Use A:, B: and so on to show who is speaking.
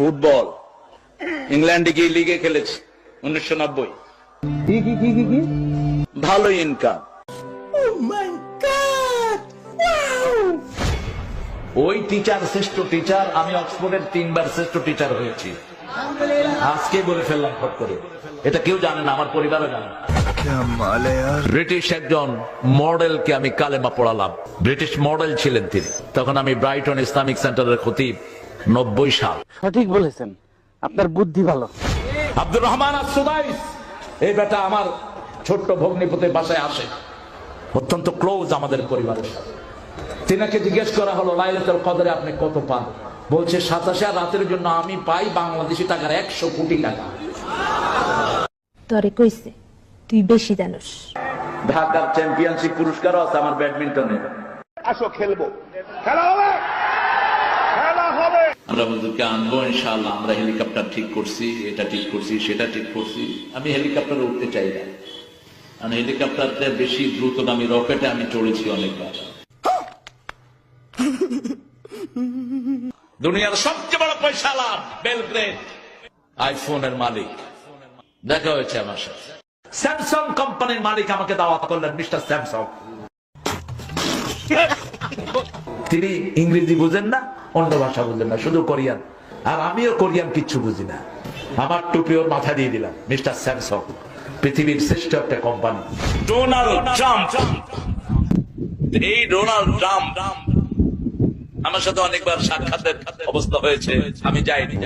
A: Football ইংল্যান্ডে গিয়ে লিগে খেলেছি 1990। ভালো ইনকাম।
B: ওই টিচার শ্রেষ্ঠ টিচার, আমি অক্সফোর্ডের 3 বার শ্রেষ্ঠ টিচার হয়েছি। আজকে বলে ফেললাম ফট করে, এটা কেউ জানে না, আমার পরিবারও জানে না। ব্রিটিশ একজন মডেলকে আমি কালেমা পড়ালাম, ব্রিটিশ মডেল ছিলেন তিনি। তখন আমি ব্রাইটন ইসলামিক সেন্টারের খতিব, 90 সাল।
C: সঠিক বলেছেন, আপনার বুদ্ধি ভালো।
B: আব্দুর রহমান আস-সুদাইস, এই বেটা আমার ছোট্ট ভগ্নিপতির বাসায় আসে, অত্যন্ত ক্লোজ আমাদের পরিবারের সাথে। তিনাকে জিজ্ঞেস করা হলো লাইলাতুল কদরে আপনি কত পান? বলছে 27 রাতের জন্য আমি পাই বাংলাদেশি টাকার 100 কোটি টাকা।
D: তরে কইছে তুই বেশি জানোস।
A: ঢাকার চ্যাম্পিয়নশিপ পুরস্কারও আছে আমার ব্যাডমিন্টনে।
E: আসো খেলবো, খেলা হবে, খেলা হবে।
B: আমরা হুজুরকে আনবো ইনশাআল্লাহ। আমরা হেলিকপ্টার ঠিক করছি, এটা ঠিক করছি, সেটা ঠিক করছি। আমি হেলিকপ্টারে উঠতে চাই না, কারণ হেলিকপ্টারটা বেশি দ্রুতগামী রকেটে আমি চড়েছি অনেকবার। দুনিয়ার সবচেয়ে বড় পয়সালা বেলগ্রেড আইফোনের মালিক দেখা হয়েছে আমার সাথে। স্যামসাং কোম্পানির মালিক আমাকে দাওয়াত করলেন, মিস্টার স্যামসাং। তিনি ইংরেজি বুঝেন না, অন্য ভাষা বুঝেন না, শুধু কোরিয়ান। আর আমিও কোরিয়ান কিচ্ছু বুঝি না। আমার টুপি ওর মাথা দিয়ে দিলাম, মিস্টার স্যামসাং পৃথিবীর শ্রেষ্ঠ একটা কোম্পানি। ডোনাল্ড ট্রাম্প, এই ডোনাল্ড ট্রাম্প আমার সাথে অনেকবার সাক্ষাতের অবস্থা হয়েছে, আমি যাইনি।